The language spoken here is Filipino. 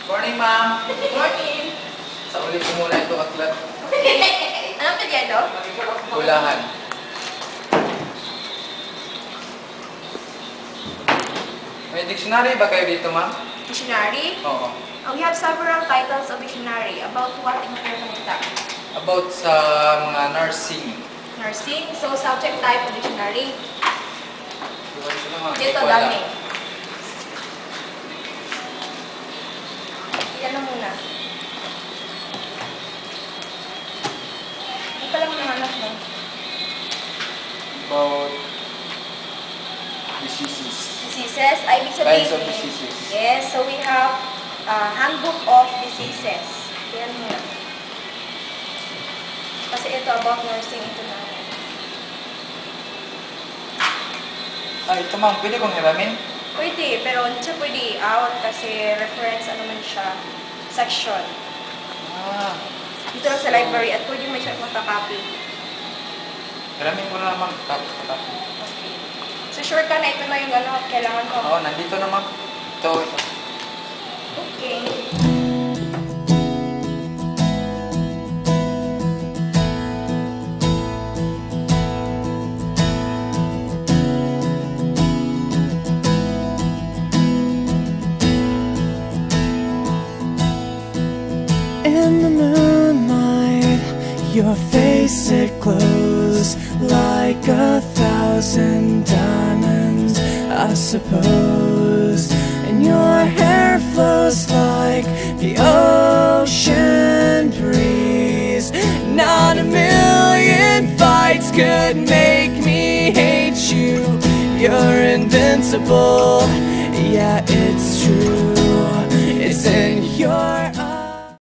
Morning, ma'am. Morning! Sa ulit ko muna ito aklat. Anong pedyado? Hulahan. May dictionary ba kayo dito, ma'am? Dictionary? Oo. We have several titles of dictionary. About what in your kanita? About sa mga nursing. Nursing. So, subject type of dictionary. Dito, Wala. dami. Ilan na muna. Ano ka lang nahanap mo? About diseases. Diseases. Ay, ibig sabihin. Kinds of diseases. Yes. So, we have handbook of diseases. Yan muna. Kasi ito about nursing. Ito na. Ito ma'am, pwede kong hiramin? Pwede, pero hindi siya pwede out kasi reference ano man siya, section. Dito lang sa library at pwede may siya magpa-copy. Hiramin ko na ma'am. Copy. Okay. So sure ka na ito na yung ano kailangan ko? Oo, nandito na ma'am. Ito. Okay. In the moonlight, your face it glows like 1,000 diamonds, I suppose. And your hair flows like the ocean breeze. Not a million fights could make me hate you. You're invincible, yeah, it's true. It's in your